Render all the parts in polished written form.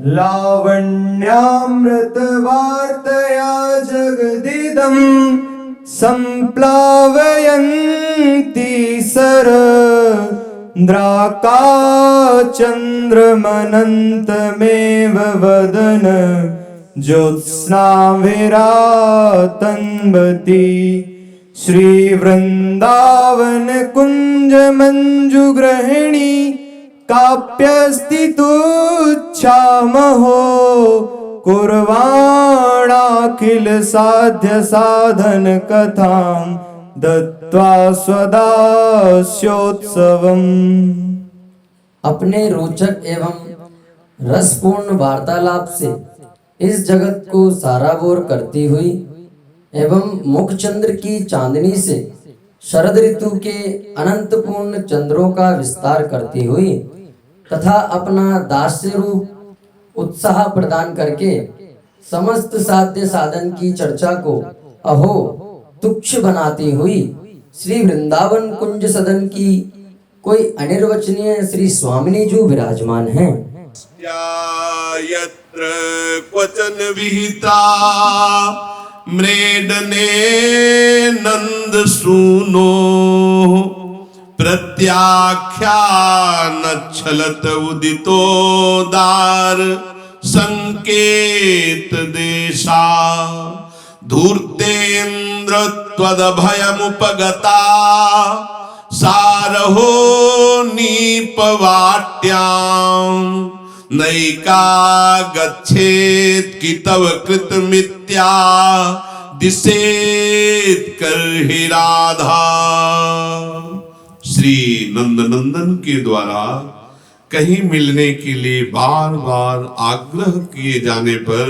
लावण्यामृतवार्तया जगदिदं सम्प्लावयन्ति द्राकाचन्द्रमनन्तमेव वदन ज्योत्स्नाविरातन्वती श्रीवृन्दावन कुञ्ज मञ्जुगृहिणी काप्यस्ति तुच्छामहो कुर्वाणाखिल साध्य साधन कथां दत्त्वा स्वदास्योत्सवम्। अपने रोचक एवं रसपूर्ण वार्तालाप से इस जगत को साराबोर करती हुई एवं मुखचंद्र की चांदनी से शरद ऋतु के अनंतपूर्ण चंद्रों का विस्तार करती हुई तथा अपना दास्य रूप उत्साह प्रदान करके समस्त साध्य साधन की चर्चा को अहो तुच्छ बनाती हुई श्री वृंदावन कुंज सदन की कोई अनिर्वचनीय श्री स्वामिनी जो विराजमान हैं। यत्र क्वचन विहिता मृडने नंद सूनो प्रत्याख्यान छलत उदितोदार संकेत देशा धूर्तेन्द्र त्वदभयमुपगता सारहो नीपवाट्यां नैका गच्छेत् कि तव कृत मिथ्या दिशेत करहि राधा। श्री नंदनंदन के द्वारा कहीं मिलने के लिए बार बार आग्रह किए जाने पर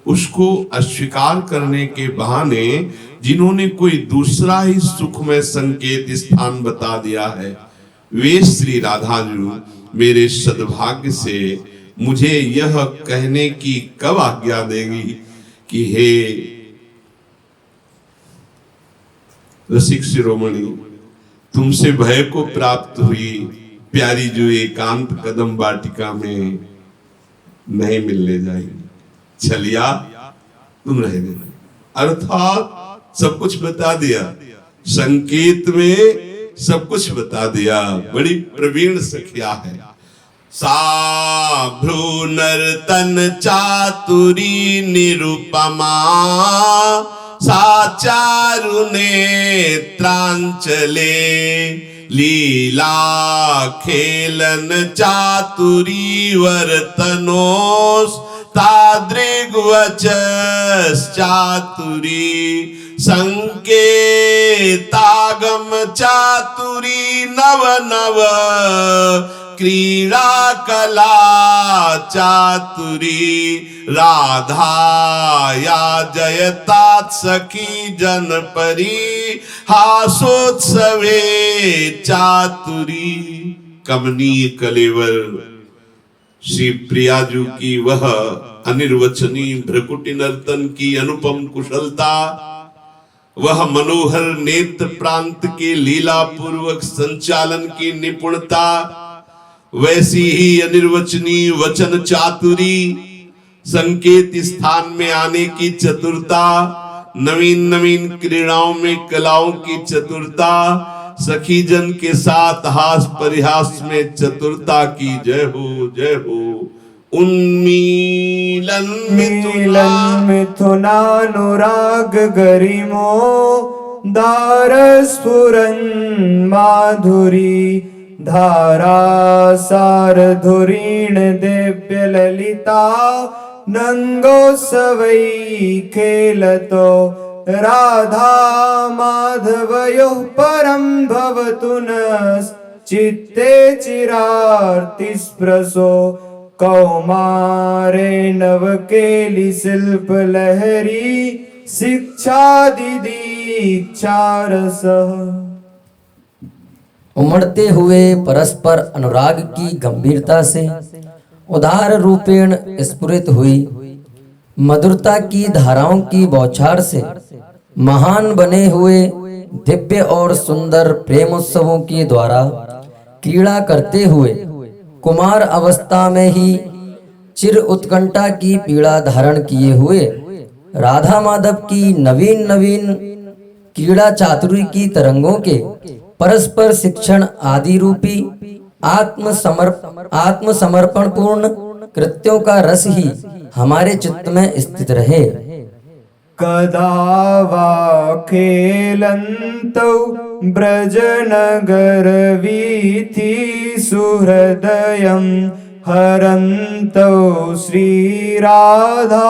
उसको अस्वीकार करने के बहाने जिन्होंने कोई दूसरा ही सुखमय संकेत स्थान बता दिया है वे श्री राधा जी मेरे सद्भाग्य से मुझे यह कहने की कब आज्ञा देगी कि हे रसिक शिरोमणि तुमसे भय को प्राप्त हुई प्यारी जो एकांत कदम वाटिका में नहीं मिलने जाएगी चलिया तुम रह गए। अर्थात सब कुछ बता दिया, संकेत में सब कुछ बता दिया। बड़ी प्रवीण सखिया है। सा भ्रूनर्तन चातुरी निरुपमा सा चारु नेत्रांचले लीला खेलन चातुरी वर्तनोस तादृग्वचश्चातुरी संकेतागम चातुरी नव नव क्रीड़ा कला चातुरी राधाया जयतात सखी जनपरी हासोत्सवे चातुरी। कमनीय कलेवर श्री प्रियाजू की वह अनिर्वचनीय भ्रकुटी नर्तन की अनुपम कुशलता, वह मनोहर नेत्र प्रांत के लीला पूर्वक संचालन की निपुणता, वैसी ही अनिर्वचनीय वचन चातुरी, संकेत स्थान में आने की चतुरता, नवीन नवीन क्रीड़ाओं में कलाओं की चतुरता, सखी जन के साथ हास परिहास में चतुरता की जय हो जय हो। उन्मीलन मिथुनानुराग गरिमो दारस्फुरन् माधुरी धारा सारधुरीण दिव्य ललिता नंगोत्सवै खेलतो राधा माधवयोः परं भवतु नः चित्ते चिरार्तिस्पृशो कौमारे नवकेली शिल्प लहरी शिक्षादि दीक्षारसः। उमड़ते हुए परस्पर अनुराग की गंभीरता से उदार रूपेण स्फुरित हुई मधुरता की धाराओं की बौछार से महान बने हुए दिव्य और सुंदर प्रेमोत्सवों के द्वारा क्रीड़ा करते हुए कुमार अवस्था में ही चिर उत्कंठा की पीड़ा धारण किए हुए राधा माधव की नवीन नवीन क्रीड़ा चातुरी की तरंगों के परस्पर शिक्षण आदि रूपी आत्मसमर्पण पूर्ण कृत्यों का रस ही हमारे चित्त में स्थित रहे। कदा वा खेलन्तौ ब्रजनगरवीथि सुहृदयं हरन्तौ श्रीराधा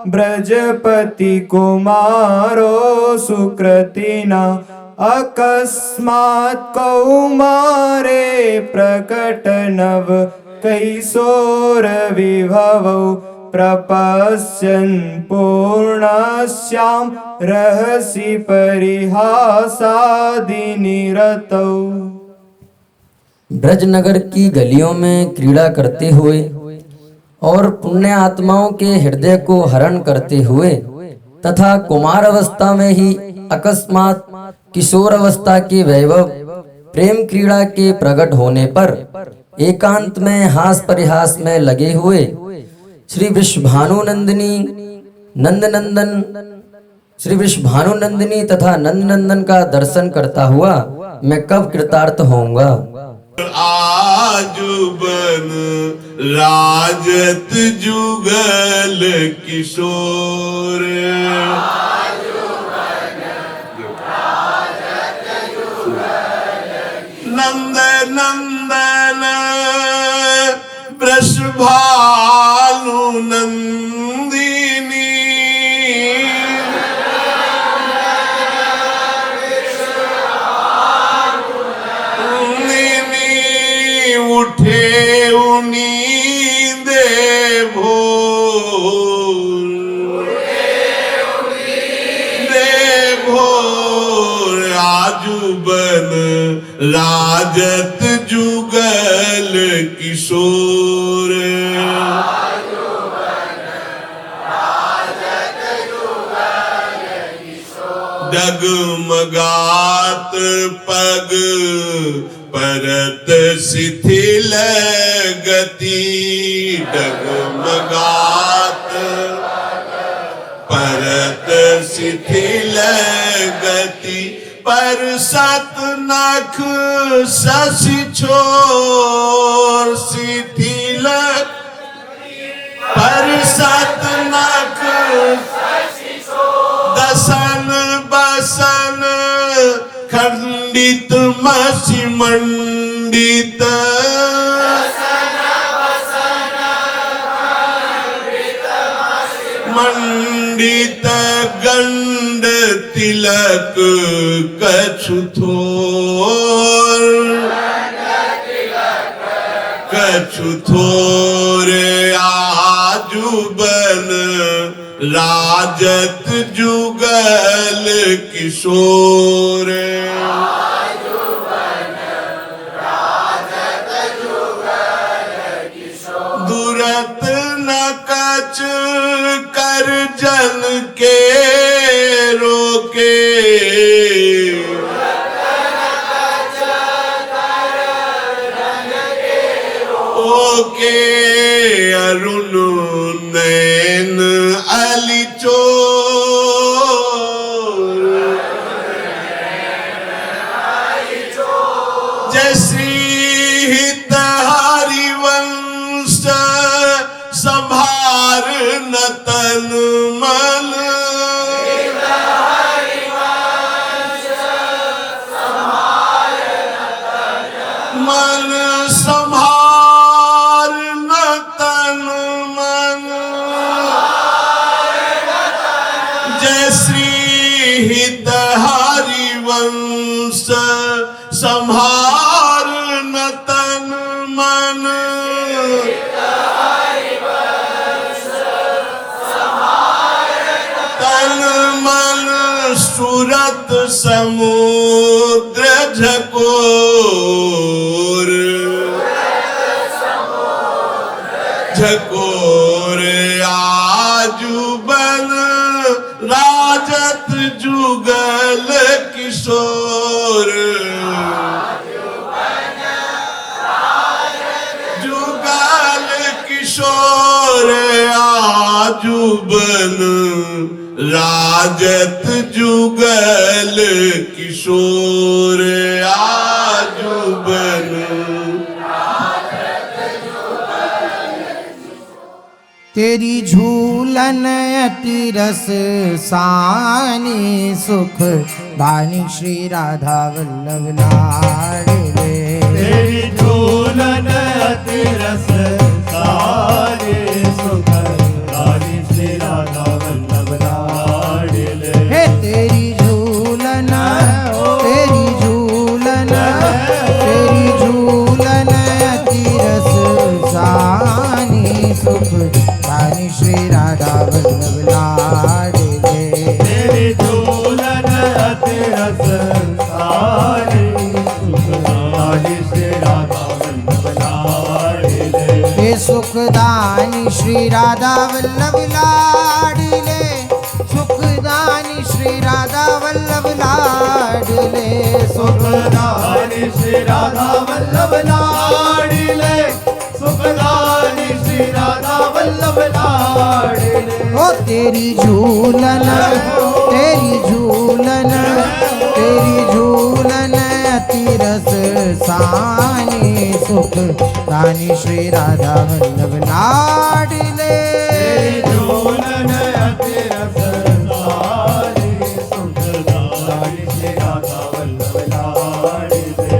ब्रजपति कुमारो सुकृतिना अकस्मात् कौमारे प्रकट नव कैशोर विभवौ प्रपश्यन् पूर्णस्यां रहसि परिहासादिनिरतौ। ब्रजनगर की गलियों में क्रीड़ा करते हुए और पुण्य आत्माओं के हृदय को हरण करते हुए तथा कुमार अवस्था में ही अकस्मात किशोर अवस्था के वैभव प्रेम क्रीड़ा के प्रकट होने पर एकांत में हास परिहास में लगे हुए श्री वृषभानुनंदिनी तथा नंदनंदन का दर्शन करता हुआ मैं कब कृतार्थ होऊंगा। आजुबन राजत जुगल किशोर नंद नंदन वृषभानु नंदिनी उठे उनींदे भोर आजुबन राजत जुगल किशोर डगमगात पग परत शिथिल गति डगमगात परत शिथिल गति पर सत नख शशि छोर शिथिल पर सत नख दसन बसन खंडित मसी मंडित मंडित गंड तिलक कछु थोर आजुबन राजत जुगल किशोर दुरत न कच कर जन के रोके ओके अरुण नैन अली चोर जय श्री हित हरिवंश संभार नतन मन मन संभार नतन मन जय श्री हित हरिवंश संभार नतन मन तन मन सूरत समुद्र झकोर झकोर आजुबन राजत जुगल किशोर जुगल किशोर आजुबन राजत जुगल किशोर आजुबन। तेरी झूलन अति रस सानी सुख दानी श्री राधा वल्लभ लाडले। तेरी झूलन अति रस सारे सुख दानी श्री राधा वल्लभ लाडले। हे तेरी झूलन तेरी झूलन अति रस सानी सुख दानी श्री राधा वल्लभ लाडले। तेरी झूलन अति रस सारे सुख दानी श्री राधा वल्लभ लाडले। हे सुखदानी श्री राधा वल्लभ लाडले। सुखदानी श्री राधा वल्लभ लाडले। सुखदानी श्री राधा वल्लभ लाडले। सुखदानी श्री राधा वल्लभ लाडले। ओ तेरी झूलन तेरी झूलन अति रस सानी सुख दानी श्री राधा वल्लभ लाडले। झूलन अति रस सारे सुख दानी श्री राधा वल्लभ लाडले।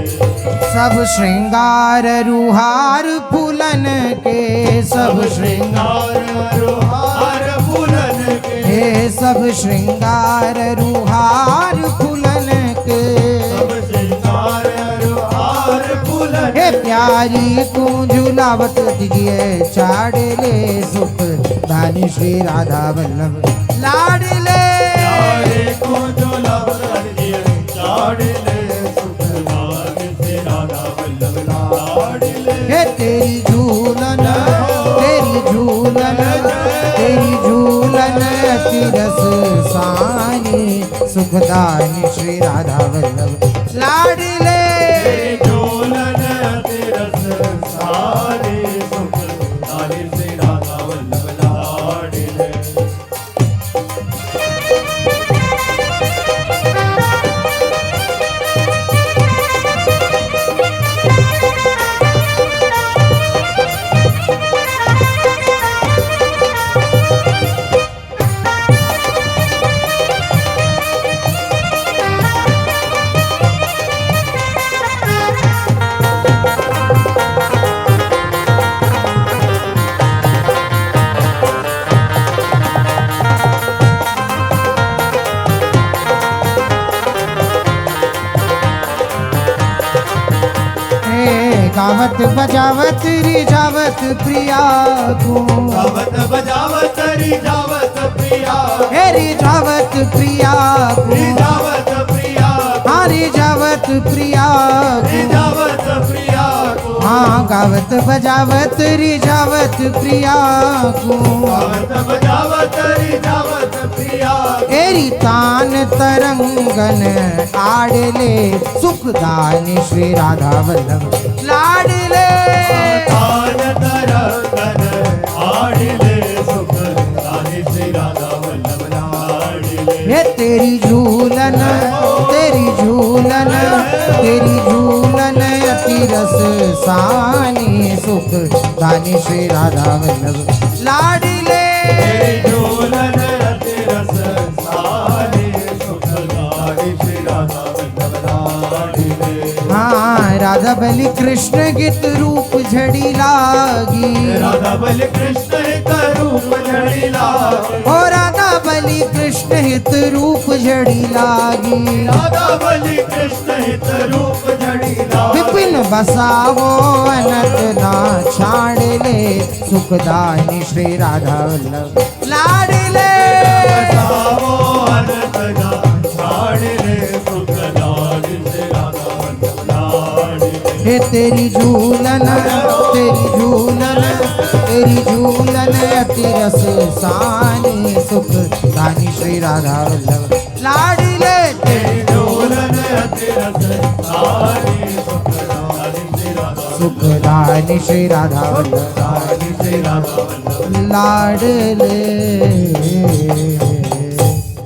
सब श्रृंगार रुहार फूलन के सब श्रृंगार रुहार फूलन के। हे सब श्रृंगार रुहार फूलन के। सब श्रृंगार रुहार फूलन हे प्यारी को झुलावत दिए चाड़ले सुख दानी श्री राधा वल्लभ लाडले। प्यारे को जो लवकर दिए चाड़ले सुख दानी श्री राधा वल्लभ लाडले। हे तेरी झूलन अति रस सानी सुखदानी श्री राधा वल्लभ लाडले। झूलन अति रस सारे सुख दानी श्री राधा वल्लभ लाडले। गावत बजावत रिझावत प्रिया को। गावत बजावत रिझावत प्रिया। हे रिझावत प्रिया को। रिझावत प्रिया। हाँ रिझावत प्रिया को। रिझावत प्रिया को। हाँ गावत बजावत रिझावत प्रिया को। गावत बजावत रिझावत प्रिया। एरी तान तरंगन आड़ले सुखदानी श्री राधा वल्लभ लाडले। तान तरंगन आड़ले सुख दानी श्री राधा वल्लभ लाडले। हे तेरी झूलन अति रस सानी सुख दानी श्री राधा वल्लभ लाडले। तेरी झूलन अति रस सारे सुख दानी श्री राधा वल्लभ लाडले। हाँ राधा बलि कृष्ण गीत रूप झड़ी लागी। राधा बलि कृष्ण हित रूप झड़ी लागी। ओ राधा बलि कृष्ण हित रूप झड़ी लागी। राधा बलि कृष्ण हित रूप झड़ी लागी। विपिन बसावो अनंत ना छाड़ले सुखदानी श्री राधा वल्लभ लाडले। बसावो अनंत ना छाड़ले सुख दानी श्री राधा वल्लभ लाडले। हे तेरी झूलन अति रस सानी सुख दानी श्री राधा वल्लभ लाडले। तेरी झूलन अति रस सारे सुख दानी श्री राधा सुखदानी श्री राधा वल्लभ रानी श्री राधा वल्लभ लाडले